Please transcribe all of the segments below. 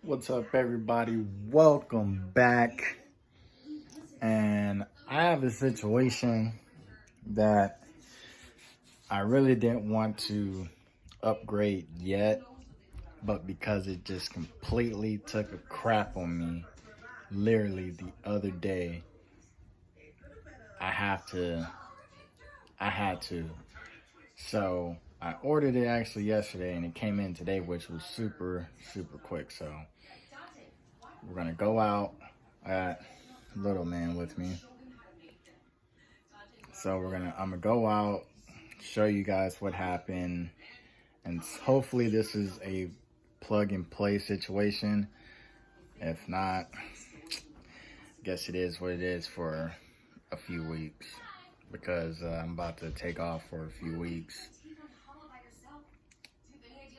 What's up, everybody? Welcome back. And I have a situation that I really didn't want to upgrade yet, but because it just completely took a crap on me literally the other day, I have to I had to. So I ordered it actually yesterday and it came in today, which was super quick. So we're gonna go out. I got little man with me. So I'm gonna go out, show you guys what happened, and hopefully this is a plug and play situation. If not, I guess it is what it is for a few weeks because I'm about to take off for a few weeks.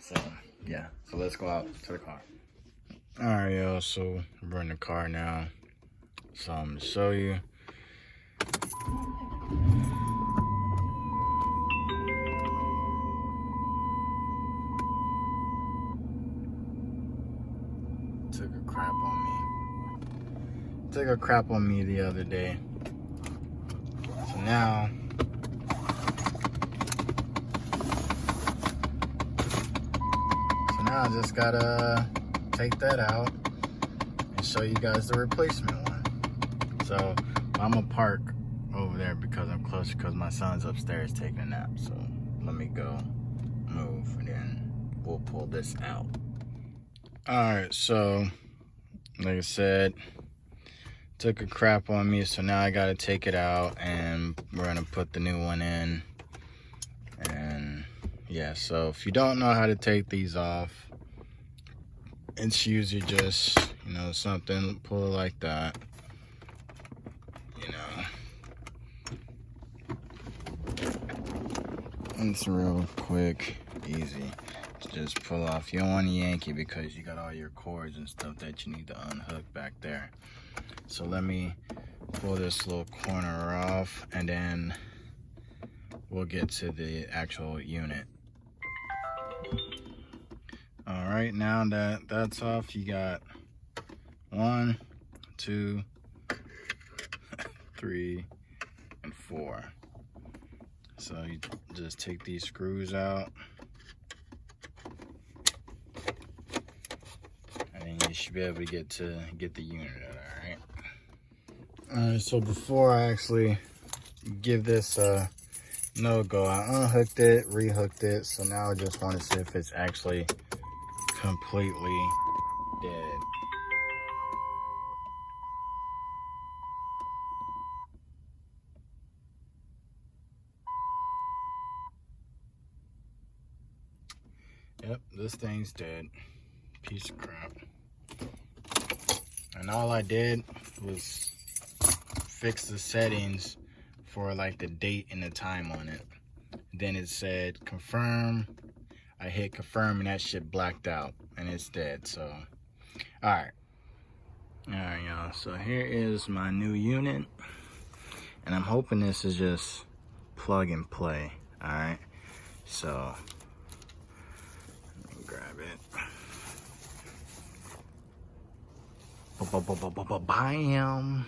So yeah, so let's go out to the car. All right, y'all. So we're in the car now. So I'm gonna show you. Took a crap on me. Took a crap on me the other day. So now I just gotta take that out and show you guys the replacement one. So I'm gonna park over there because I'm closer because my son's upstairs taking a nap. So let me go move and then we'll pull this out. All right, so like I said, took a crap on me, so now I gotta take it out and we're gonna put the new one in. And yeah, so if you don't know how to take these off, it's usually just, something, pull it like that, and it's real quick, easy to just pull off. You don't want to yank it because you got all your cords and stuff that you need to unhook back there. So let me pull this little corner off and then we'll get to the actual unit. All right, now that that's off, you got 1, 2, 3, and 4. So you just take these screws out and then you should be able to get the unit out. All right, so before I actually give this a no-go, I unhooked it, rehooked it, so now I just want to see if it's actually completely dead. Yep, this thing's dead. Piece of crap. And all I did was fix the settings for like the date and the time on it. Then it said confirm. I hit confirm and that shit blacked out and it's dead. So all right, y'all, so here is my new unit and I'm hoping this is just plug and play. All right, so let me grab it. Bam.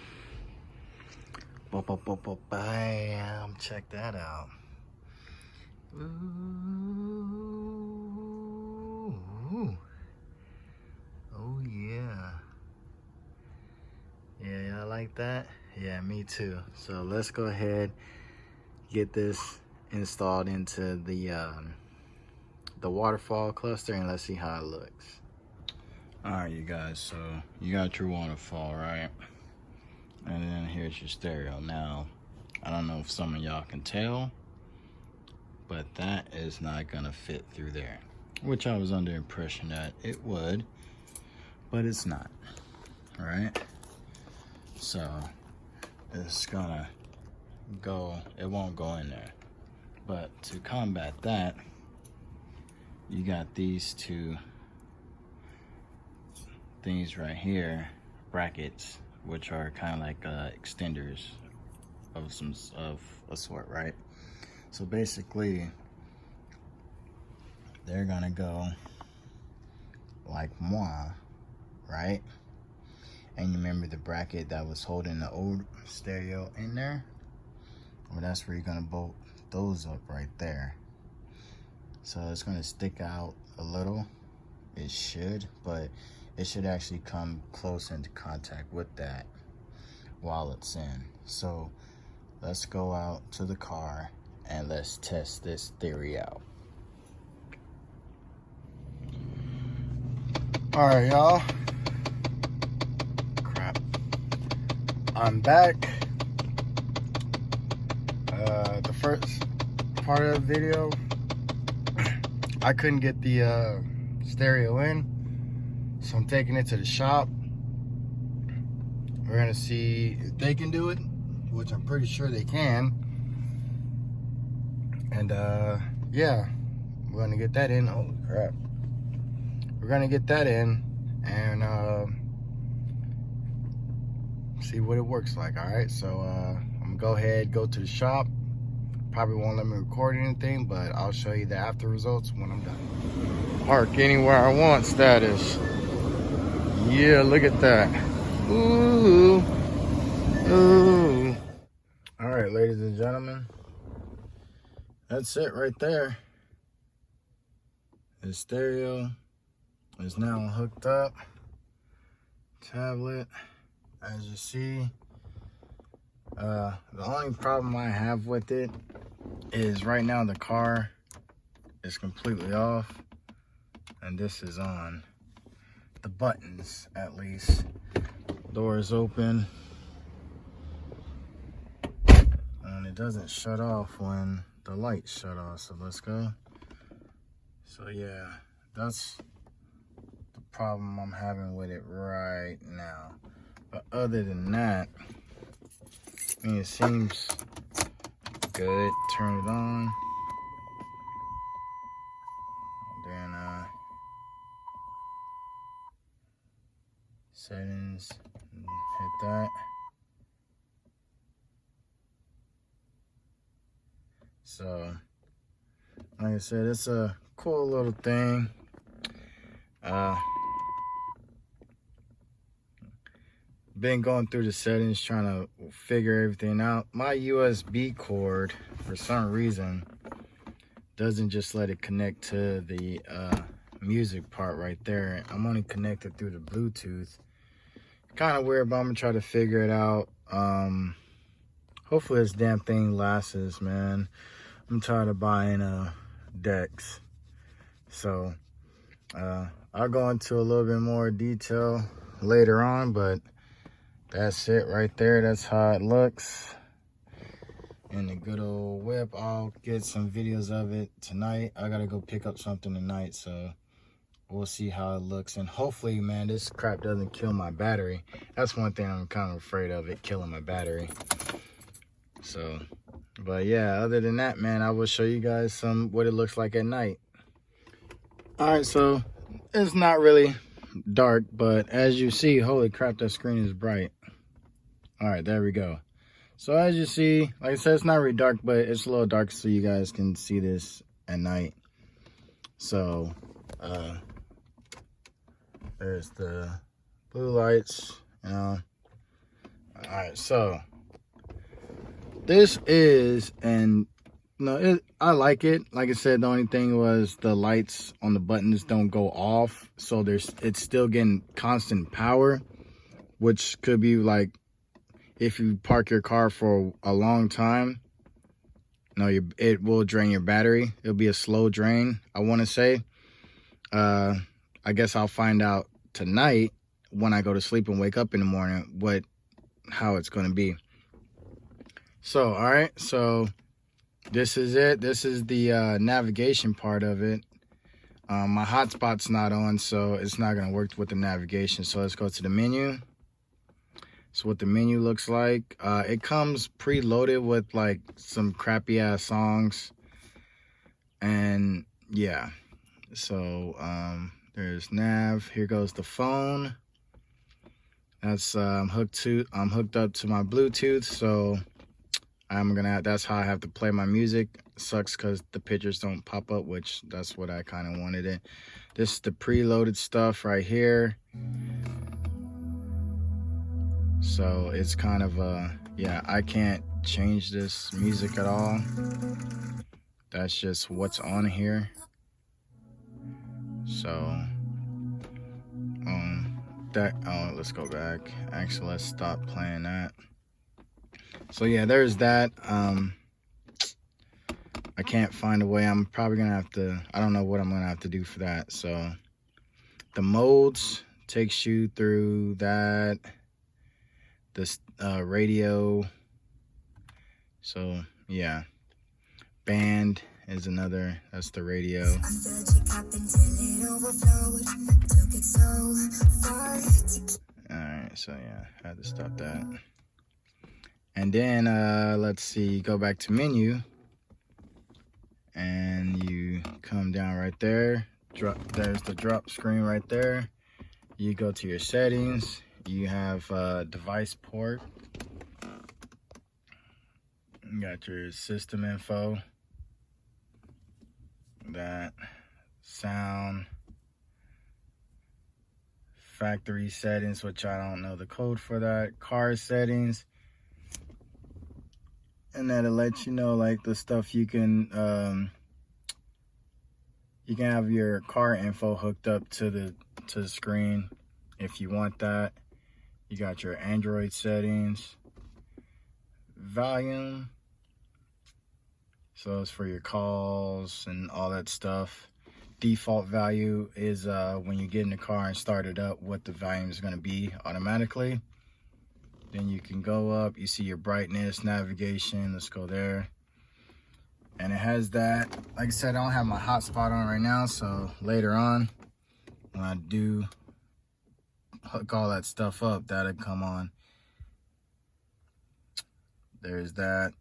Bam. Check that out. Ooh. Oh yeah. Yeah, y'all like that? Yeah, me too. So let's go ahead, get this installed into the waterfall cluster and let's see how it looks. All right, you guys, so you got your waterfall, right? And then here's your stereo. Now, I don't know if some of y'all can tell, but that is not gonna fit through there, which I was under the impression that it would, but it's not. All right, so it's gonna go, it won't go in there. But to combat that, you got these two things right here, brackets, which are kind of like extenders of a sort, right? So basically, they're gonna go like moi right? And you remember the bracket that was holding the old stereo in there? Well, that's where you're gonna bolt those up right there. So it's gonna stick out a little. It should, but it should actually come close into contact with that while it's in. So let's go out to the car and let's test this theory out. All right, y'all. Crap. I'm back. The first part of the video, I couldn't get the stereo in, so I'm taking it to the shop. We're gonna see if they can do it, which I'm pretty sure they can. And yeah, we're gonna get that in. Holy crap. We're gonna get that in and see what it works like. All right, so I'm gonna go to the shop. Probably won't let me record anything, but I'll show you the after results when I'm done. Park anywhere I want status. Yeah, look at that. Ooh, ooh. All right, ladies and gentlemen, that's it right there. The stereo is now hooked up. Tablet, as you see. The only problem I have with it is right now the car is completely off and this is on. The buttons, at least. Door is open and it doesn't shut off when the lights shut off. So let's go. So yeah, that's the problem I'm having with it right now. But other than that, I mean, it seems good. Turn it on. Then settings, hit that. So like I said, it's a cool little thing. Been going through the settings trying to figure everything out. My USB cord, for some reason, doesn't just let it connect to the music part right there. I'm only connected through the Bluetooth. Kind of weird, but I'm gonna try to figure it out. Hopefully this damn thing lasts, man. I'm tired of buying decks. So I'll go into a little bit more detail later on, but that's it right there. That's how it looks. And the good old whip, I'll get some videos of it tonight. I gotta go pick up something tonight, so we'll see how it looks. And hopefully, man, this crap doesn't kill my battery. That's one thing I'm kind of afraid of, it killing my battery. So, but yeah, other than that, man, I will show you guys what it looks like at night. All right, so it's not really dark, but as you see, holy crap, that screen is bright. All right, there we go. So as you see, like I said, it's not really dark, but it's a little dark so you guys can see this at night. So there's the blue lights, you know. All right, so this is, and no, I like it. Like I said, the only thing was the lights on the buttons don't go off, so it's still getting constant power, which could be like if you park your car for a long time, it will drain your battery. It'll be a slow drain, I want to say. I guess I'll find out tonight when I go to sleep and wake up in the morning how it's going to be. So, all right, so this is it. This is the navigation part of it. My hotspot's not on, so it's not going to work with the navigation. So let's go to the menu. So what the menu looks like. It comes preloaded with like some crappy ass songs. And yeah. So there's nav. Here goes the phone. That's I'm hooked up to my Bluetooth, so that's how I have to play my music. Sucks because the pictures don't pop up, which that's what I kind of wanted it. This is the preloaded stuff right here. So it's kind of yeah, I can't change this music at all. That's just what's on here. So let's go back. Actually, let's stop playing that. So yeah, there's that. I can't find a way. I'm probably gonna have to, I don't know what I'm gonna have to do for that. So the modes takes you through that, this radio. So yeah, band is another, that's the radio. Alright, so yeah, I had to stop that. And then let's see, go back to menu, and you come down right there. There's the drop screen right there. You go to your settings. You have device port. You got your system info. That sound, factory settings, which I don't know the code for that. Car settings. And that'll let you know like the stuff you can have your car info hooked up to the screen if you want that. You got your Android settings, volume, so it's for your calls and all that stuff. Default value is when you get in the car and start it up, what the volume is going to be automatically. Then you can go up, you see your brightness, navigation, let's go there. And it has that, like I said, I don't have my hotspot on right now, so later on, when I do hook all that stuff up, that'll come on. There's that.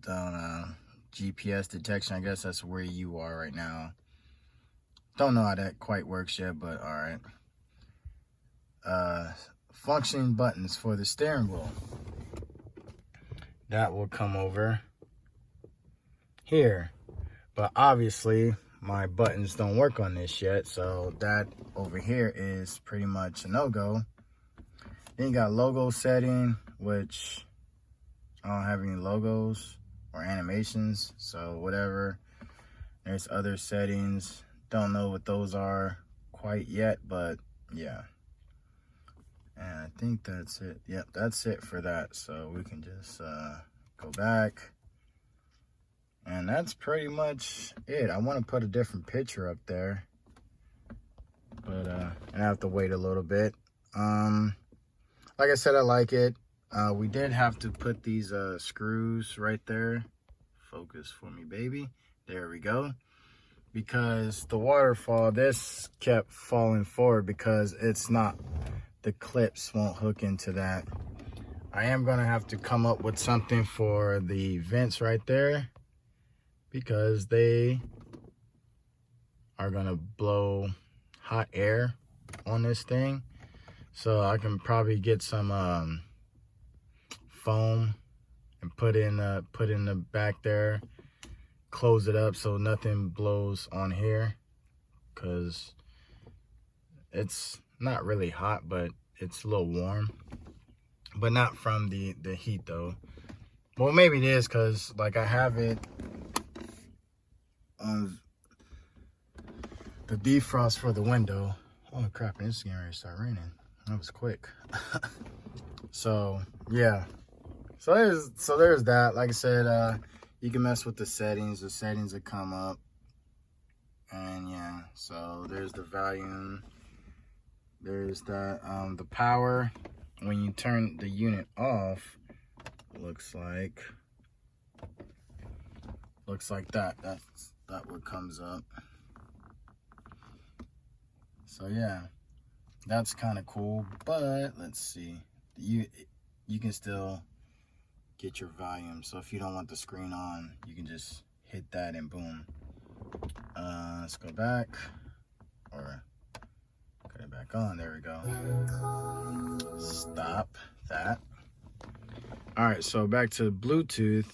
Done GPS detection, I guess that's where you are right now. Don't know how that quite works yet, but all right. Functioning buttons for the steering wheel. That will come over here, but obviously my buttons don't work on this yet, so that over here is pretty much a no-go. Then you got logo setting, which I don't have any logos or animations, so whatever. There's other settings, don't know what those are quite yet, but yeah. And I think that's it. Yep, that's it for that. So we can just go back. And that's pretty much it. I want to put a different picture up there, but I have to wait a little bit. Like I said, I like it. We did have to put these screws right there. Focus for me, baby. There we go. Because the waterfall, this kept falling forward because it's not, the clips won't hook into that. I am going to have to come up with something for the vents right there, because they are going to blow hot air on this thing. So I can probably get some foam and put in the back there, close it up so nothing blows on here, because it's not really hot, but it's a little warm, but not from the heat though. Well, maybe it is, because like I have it on the defrost for the window. Oh crap, it's getting ready to start raining. That was quick. So yeah, so there's that. Like I said, you can mess with the settings that come up, and yeah, so there's the volume. There's that, the power, when you turn the unit off, looks like that. That's what comes up. So yeah, that's kind of cool. But let's see, you can still get your volume. So if you don't want the screen on, you can just hit that and boom. Let's go back, or put it back on. There we go. Stop that. All right, so back to Bluetooth.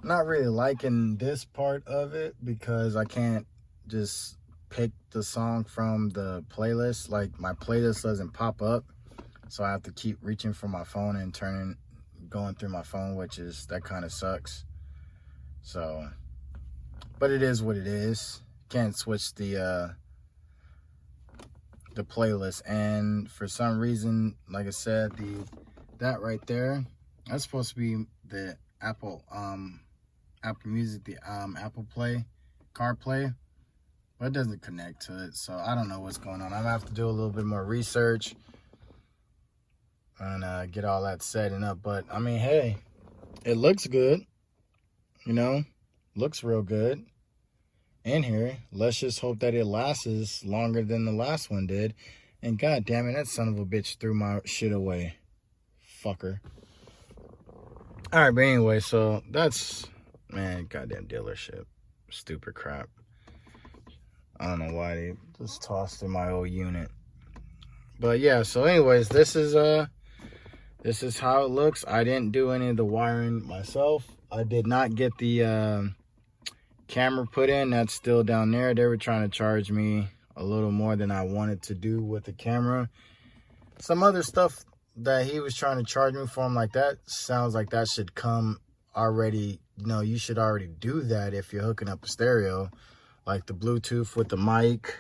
Not really liking this part of it, because I can't just pick the song from the playlist. Like, my playlist doesn't pop up, so I have to keep reaching for my phone and going through my phone, which is, that kind of sucks. So, but it is what it is. Can't switch the playlist. And for some reason, like I said, that right there, that's supposed to be the Apple Music, the Apple Play, CarPlay, but it doesn't connect to it. So I don't know what's going on. I'm gonna have to do a little bit more research and get all that setting up. But I mean, hey, it looks good, you know, looks real good in here. Let's just hope that it lasts longer than the last one did. And god damn it, that son of a bitch threw my shit away. Fucker. Alright, but anyway, so that's, man, goddamn dealership. Stupid crap. I don't know why they just tossed in my old unit. But yeah, so anyways, this is how it looks. I didn't do any of the wiring myself. I did not get the camera put in. That's still down there. They were trying to charge me a little more than I wanted to do with the camera. Some other stuff that he was trying to charge me for, like, that sounds like that should come already. You know, you should already do that if you're hooking up a stereo, like the Bluetooth with the mic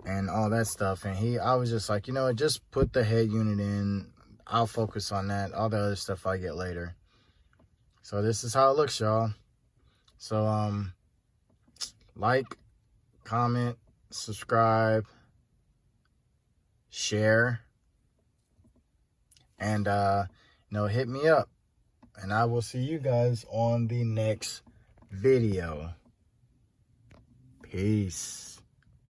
and all that stuff. And I was just like, you know, just put the head unit in. I'll focus on that. All the other stuff I get later. So this is how it looks, y'all. So like, comment, subscribe, share, and you know, hit me up, and I will see you guys on the next video. Peace.